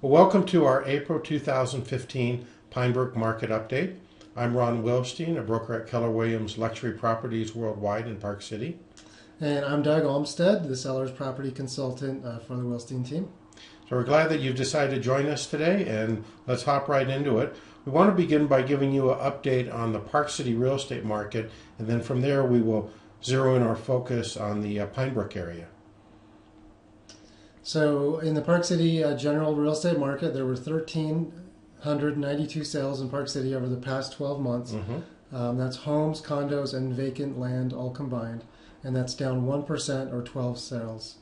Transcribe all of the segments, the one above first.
Well, welcome to our April 2015 Pinebrook Market Update. I'm Ron Wilstein, a broker at Keller Williams Luxury Properties Worldwide in Park City. And I'm Doug Olmstead, the seller's property consultant for the Wilstein team. So we're glad that you've decided to join us today, and let's hop right into it. We want to begin by giving you an update on the Park City real estate market, and then from there we will zero in our focus on the Pinebrook area. So in the Park City general real estate market, there were 1,392 sales in Park City over the past 12 months. That's homes, condos, and vacant land all combined. And that's down 1% or 12 sales.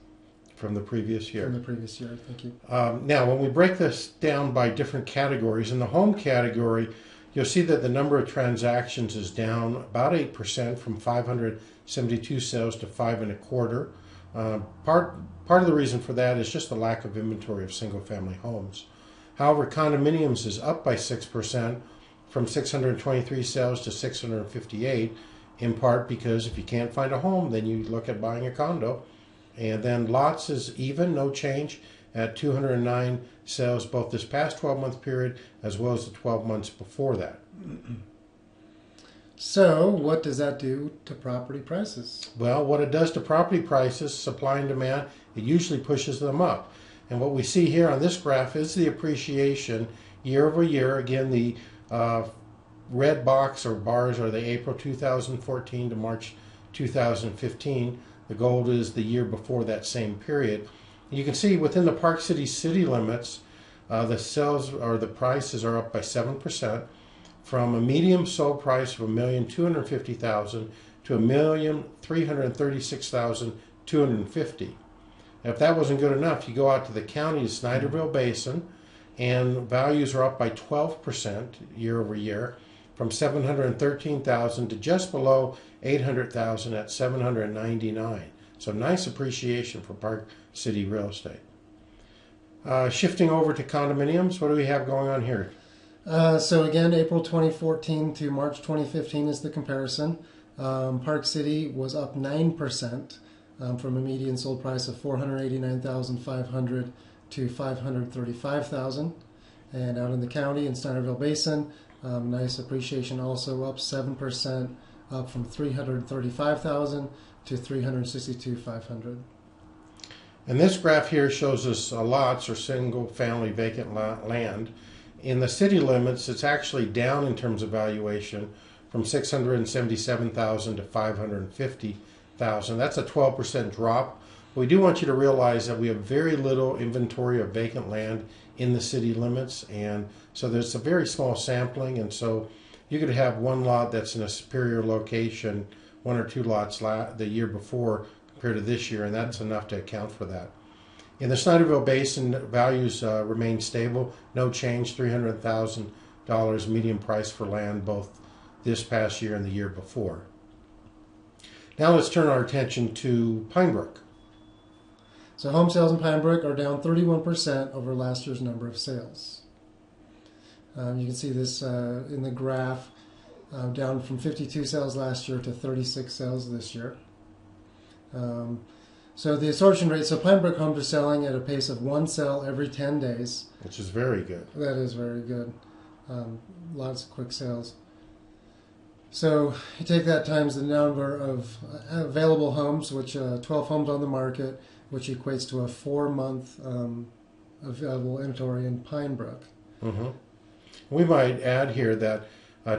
From the previous year. From the previous year, thank you. Now, when we break this down by different categories, in the home category, you'll see that the number of transactions is down about 8% from 572 sales to 5.25. Part of the reason for that is just the lack of inventory of single-family homes. However, condominiums is up by 6% from 623 sales to 658, in part because if you can't find a home, then you look at buying a condo. And then lots is even, no change, at 209 sales both this past 12-month period as well as the 12 months before that. So what does that do to property prices? Well, what it does to property prices, supply and demand, it usually pushes them up. And what we see here on this graph is the appreciation year over year. Again, the red box or bars are the April 2014 to March 2015. The gold is the year before that same period. You can see within the Park City city limits, the sales or the prices are up by 7%. From a medium sold price of $1,250,000 to $1,336,250. If that wasn't good enough, you go out to the county of Snyderville Basin, and values are up by 12% year over year, from $713,000 to just below $800,000 at $799. So nice appreciation for Park City real estate. Shifting over to condominiums, what do we have going on here? So again, April 2014 to March 2015 is the comparison. Park City was up 9% from a median sold price of $489,500 to $535,000. And out in the county in Snyderville Basin, nice appreciation, also up 7%, up from $335,000 to $362,500. And this graph here shows us lots or single-family vacant land. In the city limits, it's actually down in terms of valuation from $677,000 to $550,000. That's a 12% drop. We do want you to realize that we have very little inventory of vacant land in the city limits, and so there's a very small sampling, and so you could have one lot that's in a superior location, one or two lots the year before compared to this year, and that's enough to account for that. In the Snyderville Basin, values remain stable, no change, $300,000 median price for land both this past year and the year before. Now let's turn our attention to Pinebrook. So home sales in Pinebrook are down 31% over last year's number of sales. You can see this in the graph, down from 52 sales last year to 36 sales this year. So the absorption rate, so Pinebrook homes are selling at a pace of one sale every 10 days. Which is very good. That is very good. Lots of quick sales. So you take that times the number of available homes, which 12 homes on the market, which equates to a 4-month available inventory in Pinebrook. We might add here that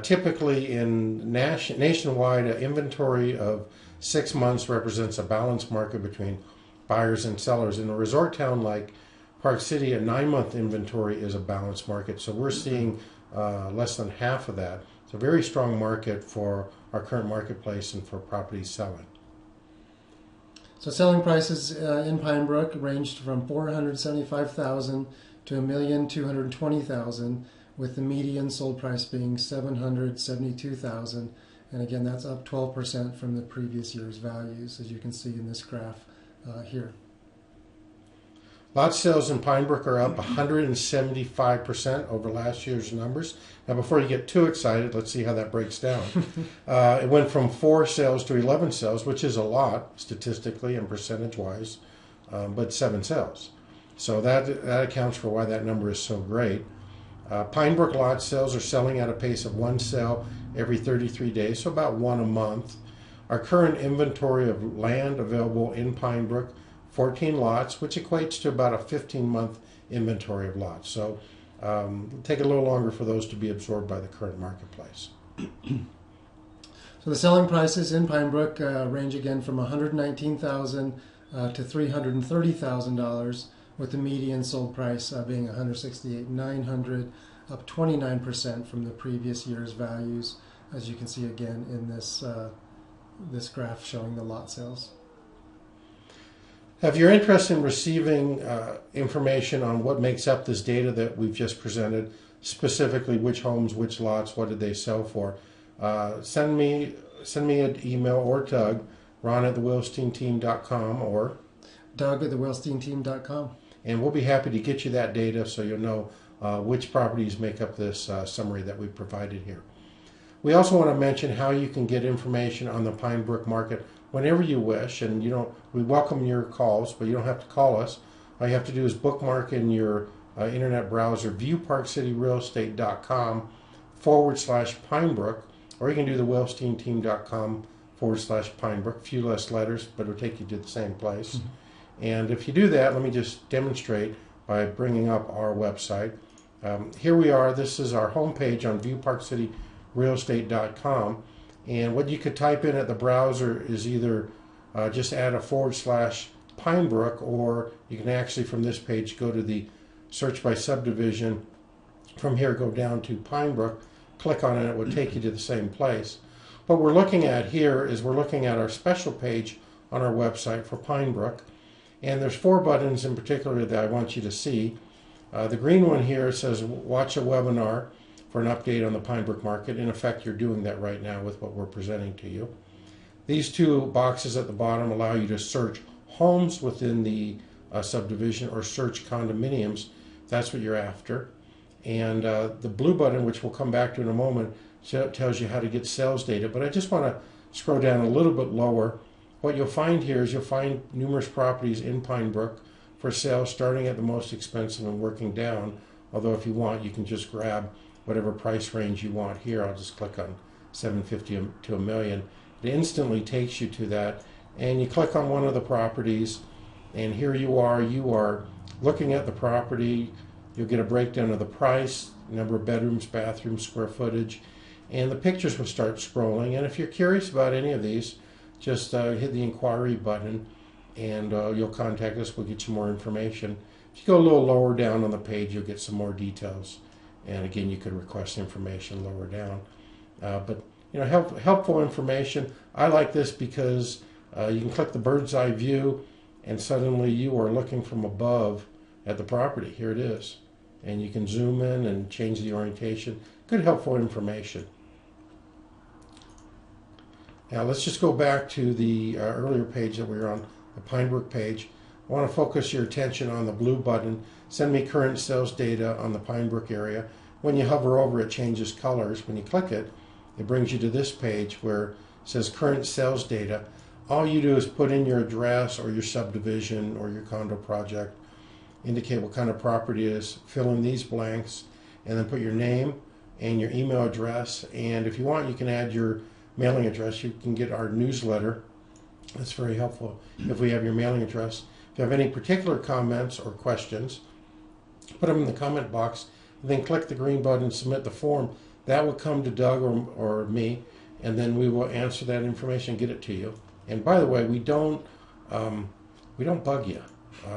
typically in nationwide, inventory of 6 months represents a balanced market between buyers and sellers. In a resort town like Park City, a 9-month inventory is a balanced market. So we're seeing less than half of that. It's a very strong market for our current marketplace and for properties selling. So selling prices in Pinebrook ranged from $475,000 to $1,220,000, with the median sold price being $772,000. And again, that's up 12% from the previous year's values, as you can see in this graph here. Lot sales in Pinebrook are up 175% over last year's numbers. Now, before you get too excited, let's see how that breaks down. It went from 4 sales to 11 sales, which is a lot statistically and percentage-wise, but 7 sales. So that accounts for why that number is so great. Pinebrook lot sales are selling at a pace of one sale every 33 days, so about one a month. Our current inventory of land available in Pinebrook, 14 lots, which equates to about a 15-month inventory of lots. So it'll take a little longer for those to be absorbed by the current marketplace. So the selling prices in Pinebrook range again from $119,000 to $330,000, with the median sold price being $168,900, up 29% from the previous year's values, as you can see again in this this graph showing the lot sales. If you're interested in receiving information on what makes up this data that we've just presented, specifically which homes, which lots, what did they sell for, send me an email, or Doug, Ron at thewilsteinteam.com, or Doug at thewilsteinteam.com. And we'll be happy to get you that data so you'll know which properties make up this summary that we've provided here. We also want to mention how you can get information on the Pinebrook market whenever you wish, and we welcome your calls, but you don't have to call us. All you have to do is bookmark in your internet browser BuyParkCityRealEstate.com/Pinebrook, or you can do the WilsteinTeam.com/Pinebrook. A few less letters, but it'll take you to the same place. Mm-hmm. And if you do that, let me just demonstrate by bringing up our website. Here we are. This is our homepage on BuyParkCityRealEstate.com. And what you could type in at the browser is either just add a /Pinebrook, or you can actually from this page go to the search by subdivision. From here, go down to Pinebrook, click on it, it will take you to the same place. What we're looking at here is we're looking at our special page on our website for Pinebrook. And there's 4 buttons in particular that I want you to see. The green one here says watch a webinar for an update on the Pinebrook market. In effect, you're doing that right now with what we're presenting to you. These 2 boxes at the bottom allow you to search homes within the subdivision, or search condominiums. That's what you're after. And the blue button, which we'll come back to in a moment, tells you how to get sales data. But I just want to scroll down a little bit lower. What you'll find here is you'll find numerous properties in Pinebrook for sale, starting at the most expensive and working down. Although if you want, you can just grab whatever price range you want here. I'll just click on $750,000 to $1 million. It instantly takes you to that, and you click on one of the properties, and here you are looking at the property. You'll get a breakdown of the price, number of bedrooms, bathrooms, square footage, and the pictures will start scrolling. And if you're curious about any of these, just hit the inquiry button, and you'll contact us. We'll get you more information. If you go a little lower down on the page, you'll get some more details. And again, you could request information lower down. But helpful information. I like this because you can click the bird's eye view, and suddenly you are looking from above at the property. Here it is. And you can zoom in and change the orientation. Good, helpful information. Now let's just go back to the earlier page that we were on, the Pinebrook page. I want to focus your attention on the blue button, send me current sales data on the Pinebrook area. When you hover over it, changes colors. When you click it, it brings you to this page where it says current sales data. All you do is put in your address or your subdivision or your condo project, indicate what kind of property it is, fill in these blanks, and then put your name and your email address. And if you want, you can add your mailing address. You can get our newsletter. That's very helpful if we have your mailing address. If you have any particular comments or questions, put them in the comment box, and then click the green button, submit the form. That will come to Doug or me, and then we will answer that information and get it to you. And by the way, we don't bug you.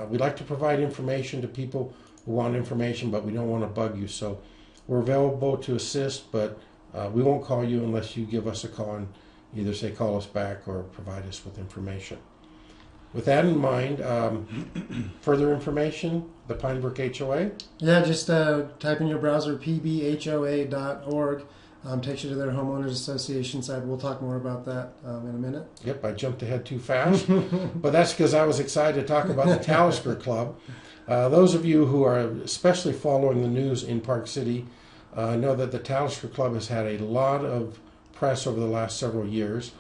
We like to provide information to people who want information, but we don't want to bug you. So we're available to assist, but we won't call you unless you give us a call and either say call us back or provide us with information. With that in mind, further information, the Pinebrook HOA? Yeah, just type in your browser pbhoa.org. Takes you to their homeowners association site. We'll talk more about that in a minute. Yep, I jumped ahead too fast, but that's because I was excited to talk about the Talisker Club. Those of you who are especially following the news in Park City know that the Talisker Club has had a lot of press over the last several years.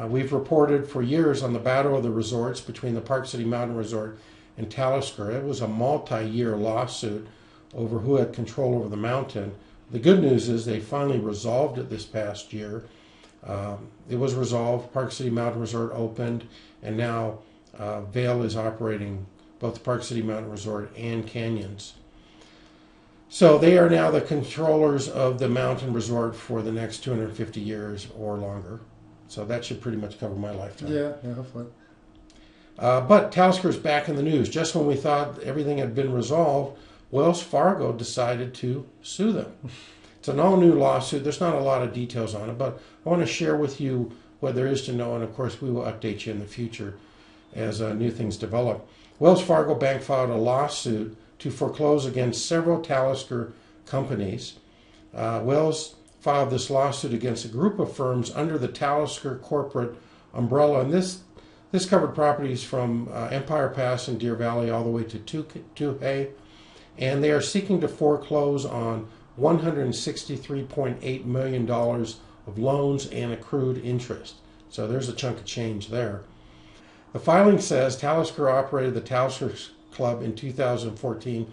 We've reported for years on the Battle of the Resorts between the Park City Mountain Resort in Talisker. It was a multi-year lawsuit over who had control over the mountain. The good news is they finally resolved it this past year. It was resolved. Park City Mountain Resort opened, and now Vail is operating both the Park City Mountain Resort and canyons. So they are now the controllers of the mountain resort for the next 250 years or longer. So that should pretty much cover my lifetime. Yeah, hopefully. But Talisker's back in the news. Just when we thought everything had been resolved, Wells Fargo decided to sue them. It's an all-new lawsuit. There's not a lot of details on it, but I want to share with you what there is to know, and of course we will update you in the future as new things develop. Wells Fargo Bank filed a lawsuit to foreclose against several Talisker companies. Wells filed this lawsuit against a group of firms under the Talisker corporate umbrella, and this covered properties from Empire Pass and Deer Valley all the way to Tuhey, and they are seeking to foreclose on $163.8 million of loans and accrued interest. So there's a chunk of change there. The filing says Talisker operated the Talisker Club in 2014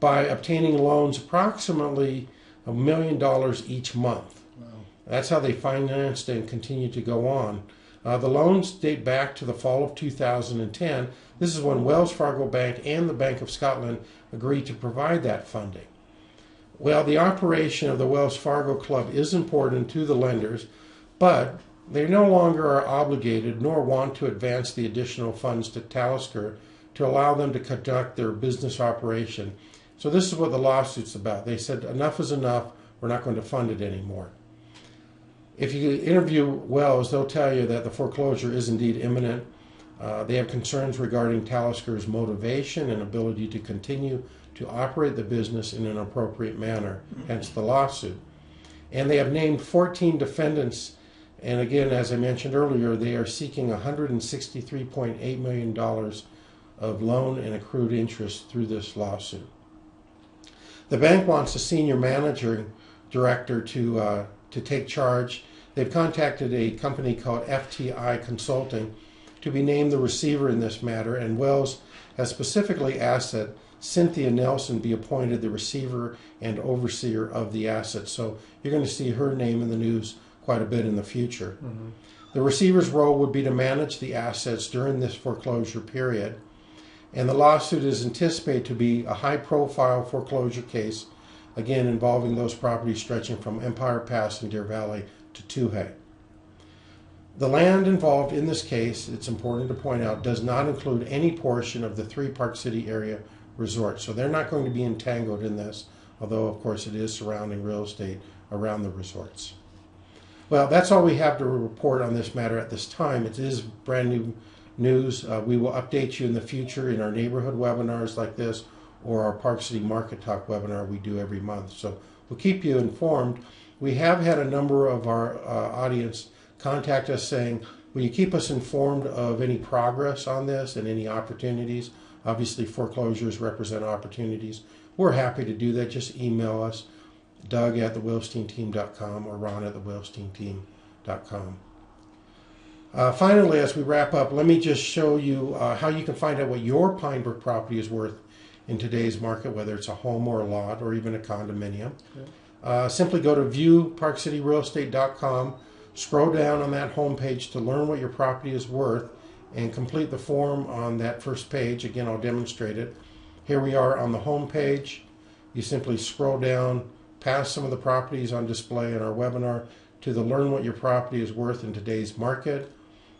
by obtaining loans approximately $1 million each month. Wow. That's how they financed and continue to go on. The loans date back to the fall of 2010. This is when Wells Fargo Bank and the Bank of Scotland agreed to provide that funding. Well, the operation of the Wells Fargo Club is important to the lenders, but they no longer are obligated nor want to advance the additional funds to Talisker to allow them to conduct their business operation. So this is what the lawsuit's about. They said enough is enough, we're not going to fund it anymore. If you interview Wells, they'll tell you that the foreclosure is indeed imminent. They have concerns regarding Talisker's motivation and ability to continue to operate the business in an appropriate manner, hence the lawsuit. And they have named 14 defendants, and again, as I mentioned earlier, they are seeking $163.8 million of loan and accrued interest through this lawsuit. The bank wants a senior managing director to take charge. They've contacted a company called FTI Consulting to be named the receiver in this matter, and Wells has specifically asked that Cynthia Nelson be appointed the receiver and overseer of the assets. So you're going to see her name in the news quite a bit in the future. Mm-hmm. The receiver's role would be to manage the assets during this foreclosure period, and the lawsuit is anticipated to be a high-profile foreclosure case, again involving those properties stretching from Empire Pass and Deer Valley to Tuhey. The land involved in this case, it's important to point out, does not include any portion of the 3 Park City area resorts. So they're not going to be entangled in this, although of course it is surrounding real estate around the resorts. Well, that's all we have to report on this matter at this time. It is brand new news. We will update you in the future in our neighborhood webinars like this or our Park City Market Talk webinar we do every month. So we'll keep you informed. We have had a number of our audience contact us saying, will you keep us informed of any progress on this and any opportunities? Obviously, foreclosures represent opportunities. We're happy to do that. Just email us, Doug@thewilsteinteam.com or Ron@thewilsteinteam.com. Finally, as we wrap up, let me just show you how you can find out what your Pinebrook property is worth in today's market, whether it's a home or a lot or even a condominium. Okay. Simply go to viewparkcityrealestate.com, scroll down on that home page to learn what your property is worth, and complete the form on that first page. Again, I'll demonstrate it. Here we are on the home page. You simply scroll down past some of the properties on display in our webinar to the learn what your property is worth in today's market.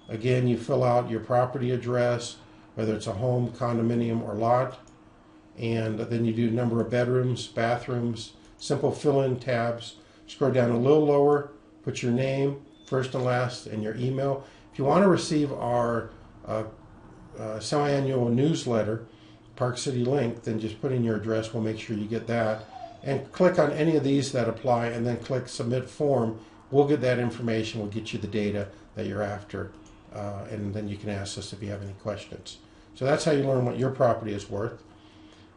Again, you fill out your property address, whether it's a home, condominium, or lot, and then you do number of bedrooms, bathrooms, simple fill-in tabs. Scroll down a little lower, put your name, first and last, and your email. If you want to receive our semi-annual newsletter, Park City Link, then just put in your address. We'll make sure you get that. And click on any of these that apply, and then click Submit Form. We'll get that information. We'll get you the data that you're after, and then you can ask us if you have any questions. So that's how you learn what your property is worth.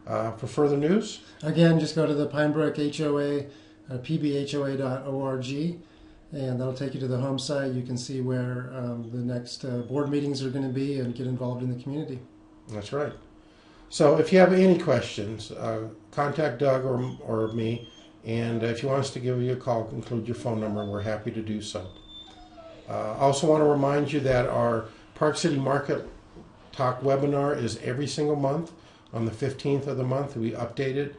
For further news? Again, just go to the Pinebrook HOA, pbhoa.org, and that'll take you to the home site. You can see where the next board meetings are going to be and get involved in the community. That's right. So if you have any questions, contact Doug or me. And if you want us to give you a call, include your phone number. We're happy to do so. I also want to remind you that our Park City Market Talk webinar is every single month. On the 15th of the month, we update it.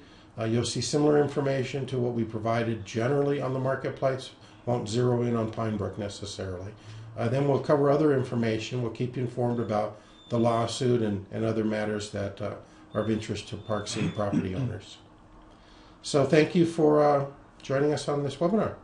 You'll see similar information to what we provided generally on the marketplace. Won't zero in on Pinebrook necessarily. Then we'll cover other information. We'll keep you informed about the lawsuit and other matters that are of interest to Park City property owners. So thank you for joining us on this webinar.